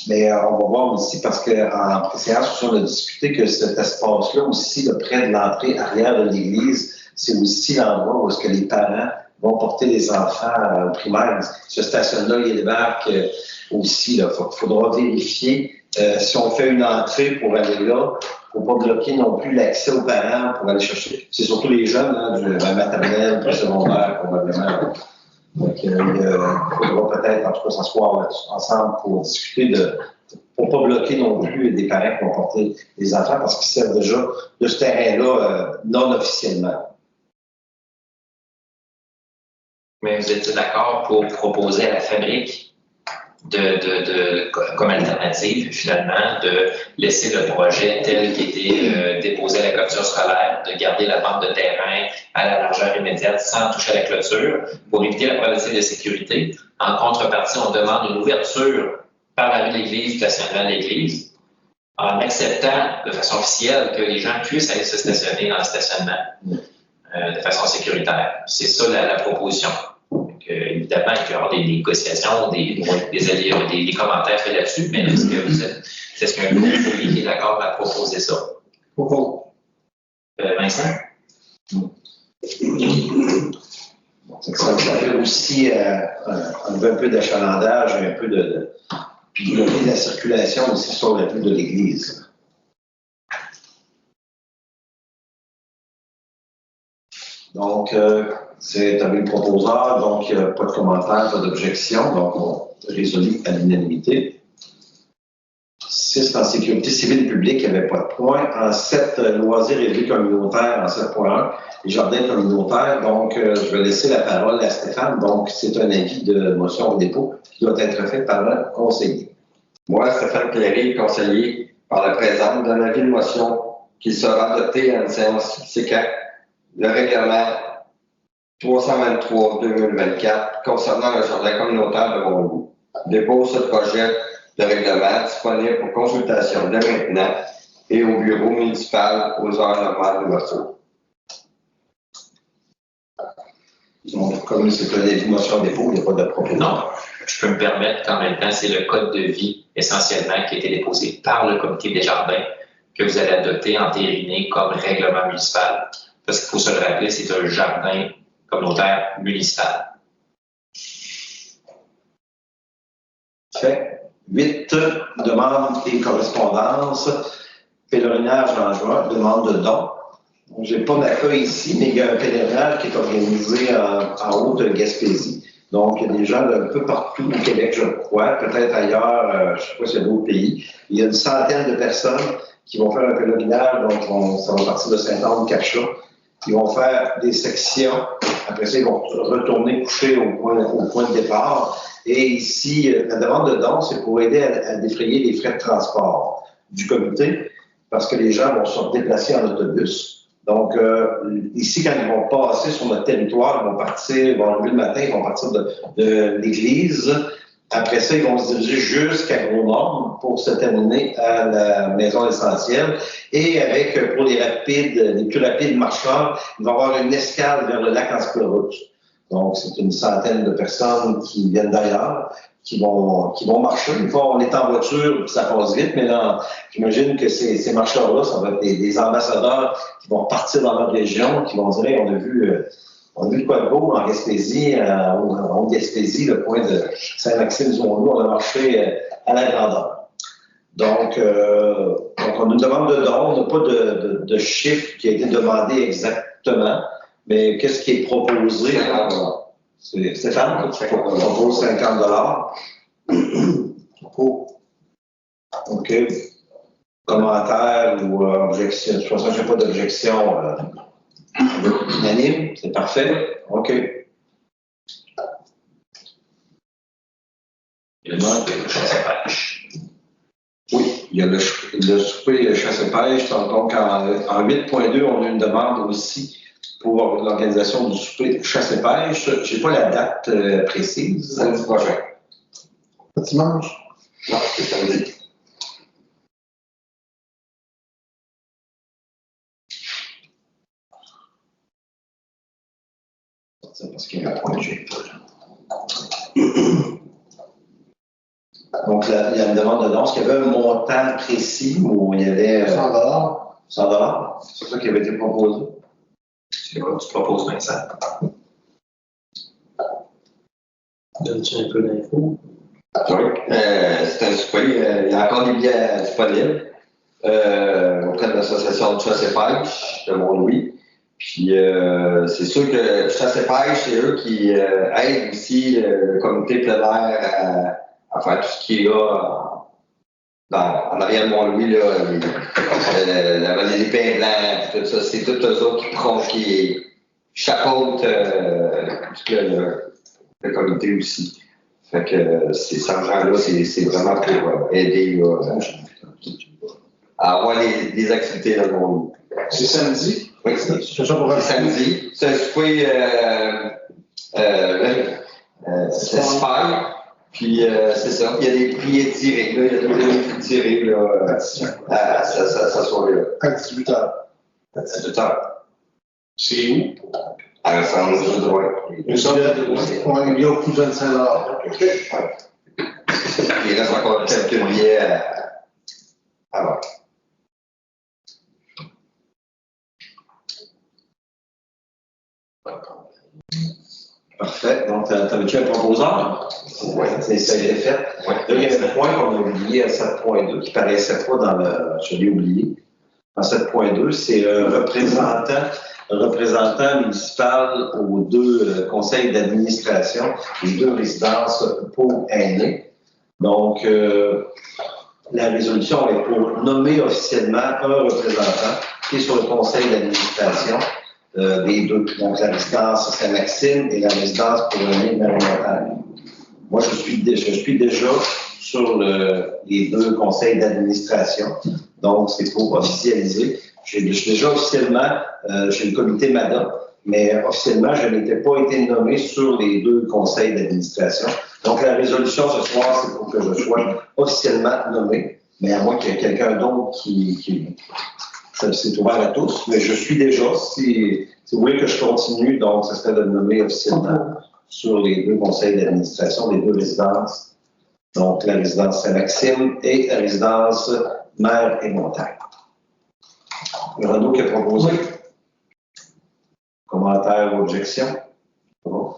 Mais on va voir aussi, parce qu'en préséance, on a discuté que cet espace-là aussi, près de l'entrée arrière de l'église, c'est aussi l'endroit où est-ce que les parents vont porter les enfants au primaire. Ce station-là, il débarque aussi. Il faudra vérifier si on fait une entrée pour aller là, il ne faut pas bloquer non plus l'accès aux parents pour aller chercher. C'est surtout les jeunes, hein, du maternel, du secondaire, probablement. Donc, il faudra peut-être, en tout cas, s'asseoir ensemble pour discuter pour ne pas bloquer non plus des parents qui vont porter les enfants parce qu'ils servent déjà de ce terrain-là non officiellement. Mais vous êtes d'accord pour proposer à la fabrique comme alternative, finalement, de laisser le projet tel qu'il était déposé à la commission scolaire, de garder la bande de terrain à la largeur immédiate sans toucher à la clôture pour éviter la problématique de sécurité. En contrepartie, on demande une ouverture par la rue de l'Église, du stationnement de l'Église, en acceptant de façon officielle que les gens puissent aller se stationner dans le stationnement de façon sécuritaire. C'est ça la proposition. Évidemment, il y aura des négociations, des commentaires faits là-dessus, mais est-ce qu'un groupe qui est d'accord à proposer ça? Vincent? Ça fait aussi un peu d'achalandage, un peu de la circulation aussi sur la rue de l'église. Donc, c'est avec le proposeur, donc pas de commentaire, pas d'objection, donc on résolut à l'unanimité. 6, en sécurité civile publique, il n'y avait pas de point. En 7, loisirs et vie communautaires, en 7.1, les jardins communautaires. Donc, je vais laisser la parole à Stéphane. Donc, c'est un avis de motion au dépôt qui doit être fait par le conseiller. Moi, Stéphane Cléry, conseiller par la présente, donne avis de motion qui sera adopté à une séance C4, le règlement 323-2024 concernant le jardin communautaire de Mont-Louis. Dépose ce projet de règlement disponible pour consultation dès maintenant et au bureau municipal aux heures normales d'ouverture. Donc, comme c'est un avis de motion au dépôt, il n'y a pas de problème. Non, je peux me permettre qu'en même temps, c'est le code de vie essentiellement qui a été déposé par le comité des jardins que vous allez adopter, entériner comme règlement municipal. Parce qu'il faut se le rappeler, c'est un jardin communautaire municipal. Fait. 8, demande et correspondance. Pèlerinage en juin, demande de dons. Je n'ai pas d'accueil ici, mais il y a un pèlerinage qui est organisé en Haute-Gaspésie. Donc, il y a des gens d'un peu partout au Québec, je crois, peut-être ailleurs, je ne sais pas s'il y a d'autres pays. Il y a une centaine de personnes qui vont faire un pèlerinage, donc ça va partir de Saint-Anne-Capcha. Ils vont faire des sections. Après ça, ils vont retourner coucher au point de départ. Et ici, la demande de dons, c'est pour aider à défrayer les frais de transport du comité, parce que les gens vont se déplacer en autobus. Donc, ici, quand ils vont passer sur notre territoire, ils vont partir, ils vont lever le matin, ils vont partir de l'église. Après ça, ils vont se diriger jusqu'à Gros-Morne pour se terminer à la maison essentielle. Et avec, pour les plus rapides marcheurs, il va y avoir une escale vers le lac en sclérose. Donc, c'est une centaine de personnes qui viennent d'ailleurs, qui vont marcher. Une fois, on est en voiture, puis ça passe vite, mais là, j'imagine que ces marcheurs-là, ça va être des ambassadeurs qui vont partir dans leur région, qui vont dire, hey, on a vu de quoi de beau en Gaspésie, en Gaspésie, le point de Saint-Maxime-du-Mont-Loup, on a marché à la grandeur. Donc, on a une demande de don, on n'a pas de chiffre qui a été demandé exactement, mais qu'est-ce qui est proposé? C'est Stéphane qui propose 50 $. OK. Commentaire ou objection? De toute façon, je n'ai pas d'objection. Unanime, c'est parfait. OK. Il y a le chasse et pêche. Oui, il y a le souper chasse et pêche. Donc, en 8.2, on a une demande aussi pour l'organisation du souper chasse et pêche. Je n'ai pas la date précise. Samedi prochain. Dimanche. Non, c'est samedi. C'est parce qu'il y a un point G. Donc, il y a une demande de don. Est-ce qu'il y avait un montant précis où il y avait 100 $. 100 $? C'est ça qui avait été proposé. Tu proposes 25. Donne-tu un peu d'infos? Oui, c'est un souper. Il y a encore des billets disponibles auprès de l'association de chasse et pêche de Mont-Louis. Puis c'est sûr que chasse et pêche, c'est eux qui aident aussi le comité plein air à faire tout ce qui est là en arrière de Mont-Louis, les épins blancs, tout ça. C'est tous eux autres qui chapeautent le comité aussi. Fait que ces gens-là, c'est vraiment pour aider à avoir des activités dans le monde. C'est samedi? Oui, C'est ça pour samedi. C'est un souper c'est super. Puis c'est ça. Il y a des prix étirés. Là. Il y a toujours des prix tirés là, à sa soirée-là. À 18h. À 18h. C'est où? À l'ensemble du droit. Il y a au coût de 25 $. Il reste encore quelques billets à voir. Parfait. Donc, t'avais-tu un proposeur? Oui, ça a été fait. Ouais. Là, il y avait un point qu'on a oublié à 7.2 qui paraissait pas dans le. Je l'ai oublié. En 7.2, c'est représentant municipal aux 2 conseils d'administration, les 2 résidences pour aînés. Donc, la résolution est pour nommer officiellement un représentant qui est sur le conseil d'administration des deux. Donc, la résidence Saint-Maxime et la résidence pour l'année Marie-Montagne. Moi, je suis déjà sur les deux conseils d'administration. Donc, c'est pour officialiser. Je suis déjà officiellement chez le comité MADA, mais officiellement, je n'étais pas été nommé sur les deux conseils d'administration. Donc, la résolution ce soir, c'est pour que je sois officiellement nommé, mais à moins qu'il y ait quelqu'un d'autre qui c'est ouvert à tous, mais je suis déjà, si vous voulez que je continue, donc ce serait de me nommer officiellement sur les deux conseils d'administration des deux résidences, donc la résidence Saint-Maxime et la résidence Mer et Montagne. Renaud qui a proposé. Oui. Commentaires, objections? Bon.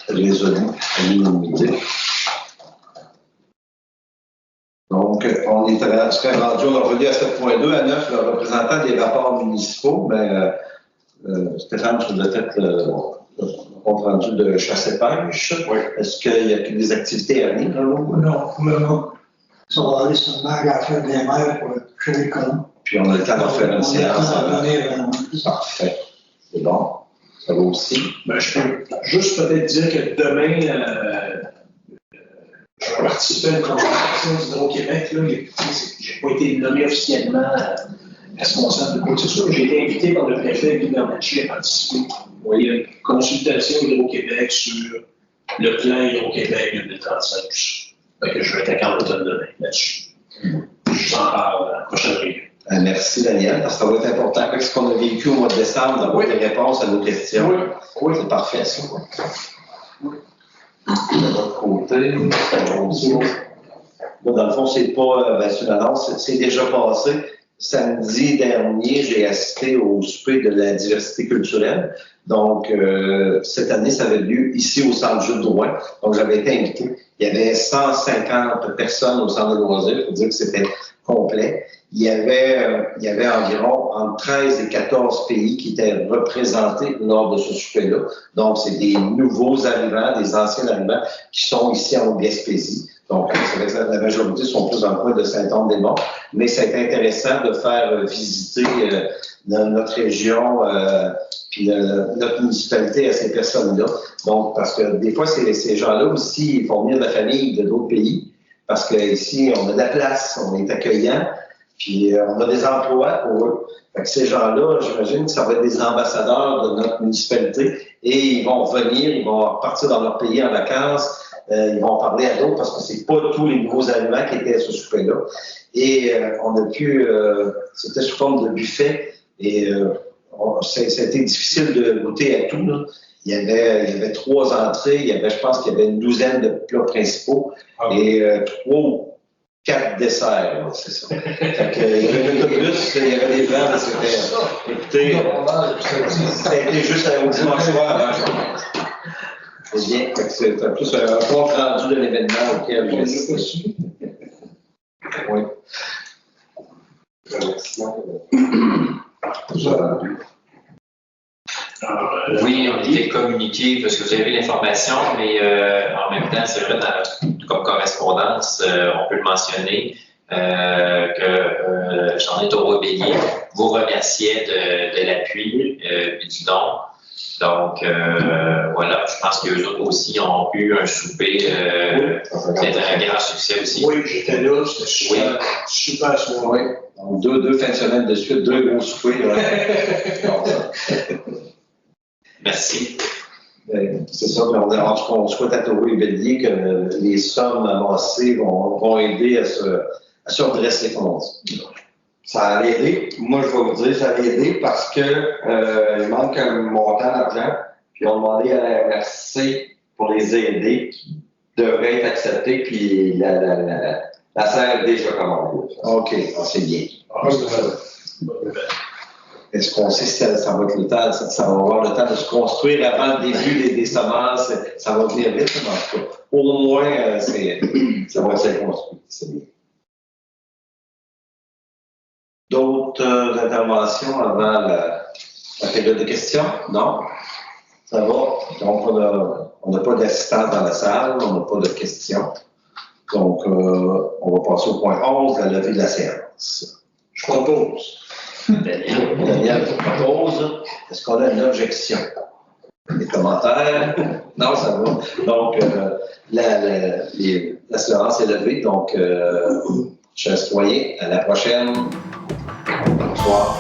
Résolu à l'unanimité. Donc, on serait rendu, on a revenu à 7.2, à 9, le représentant des rapports municipaux, mais Stéphane, tu dois être le compte rendu de chasse et pêche. Oui. Est-ce qu'il y a des activités à venir? Non. Ça va aller seulement à la fête des mères pour chez les colons. Puis on a le temps de faire une séance. Parfait. C'est bon. Ça va aussi. Ben, je peux juste peut-être dire que demain, je vais participer à une consultation d'Hydro-Québec. Je n'ai pas été nommé officiellement responsable de quoi que ce soit. J'ai été invité par le préfet Guy Bernatchez à participer. Vous voyez, une consultation Hydro-Québec sur le plan Hydro-Québec 2035. Donc, je vais être à Carleton demain là-dessus. Je vous en parle à la prochaine réunion. Merci Daniel, parce que ça va être important avec ce qu'on a vécu au mois de décembre, d'avoir des réponses à nos questions. Oui. C'est parfait ça. Oui. De votre côté, moi, dans le fond, c'est pas une annonce, c'est déjà passé. Samedi dernier, j'ai assisté au souper de la diversité culturelle. Donc, cette année, ça avait lieu ici au Centre Jules Drouin. Donc, j'avais été invité. Il y avait 150 personnes au Centre de loisirs. Il faut dire que c'était complet. Il y avait environ entre 13 et 14 pays qui étaient représentés lors de ce souper-là. Donc, c'est des nouveaux arrivants, des anciens arrivants qui sont ici en Gaspésie. Donc, c'est vrai que la majorité sont plus dans le coin de Saint-Anne-des-Monts. Mais ça a été intéressant de faire visiter notre région puis notre municipalité à ces personnes-là. Donc, parce que des fois, ces gens-là aussi, ils font venir de la famille de d'autres pays. Parce qu'ici, on a de la place, on est accueillant. Puis on a des emplois pour eux. Fait que ces gens-là, j'imagine que ça va être des ambassadeurs de notre municipalité et ils vont venir, ils vont repartir dans leur pays en vacances, ils vont parler à d'autres parce que c'est pas tous les nouveaux aliments qui étaient à ce souper-là. Et on a pu, c'était sous forme de buffet et c'était difficile de goûter à tout. Là. Il y avait 3 entrées, je pense qu'il y avait une douzaine de plats principaux et 3 ou 4 desserts, c'est ça. Fait que, il y avait un peu plus, il y avait des plans, mais c'était. Écoutez, ça a été juste au dimanche soir. C'est bien. Fait que c'est plus un compte rendu de l'événement auquel j'ai assisté. Oui. Oui, on était communiqué parce que vous avez l'information, mais en même temps, c'est vrai, comme correspondance, on peut le mentionner, que Jean-Étienne Taureau-Bélier vous remerciait de l'appui et du don. Donc, voilà, je pense qu'eux autres aussi ont eu un souper, c'était un grand succès aussi. Oui, j'étais là, c'était super soirée. Donc, deux fins de semaine de suite, 2 gros soupers. Merci. C'est ça, on souhaite à Taureau-Bélier que les sommes amassées vont aider à se redresser les fonds. Ça a aidé. Moi, je vais vous dire, ça a aidé parce que il manque un montant d'argent, puis on a demandé à la MRC pour les aider, qui devrait être accepté, puis la serre est déjà commandée. OK, c'est bien. Est-ce qu'on sait si ça va être le temps, ça va avoir le temps de se construire avant le début des semences? Ça va venir vite, mais en tout cas, au moins, ça va être construit. C'est bien. D'autres interventions avant la période de questions? Non? Ça va. Donc, on n'a pas d'assistance dans la salle, on n'a pas de questions. Donc, on va passer au point 11, la levée de la séance. Je propose. Daniel propose. Est-ce qu'on a une objection? Des commentaires? Non, ça va. Donc, la séance est levée. Donc, chers citoyens, à la prochaine. Bonsoir.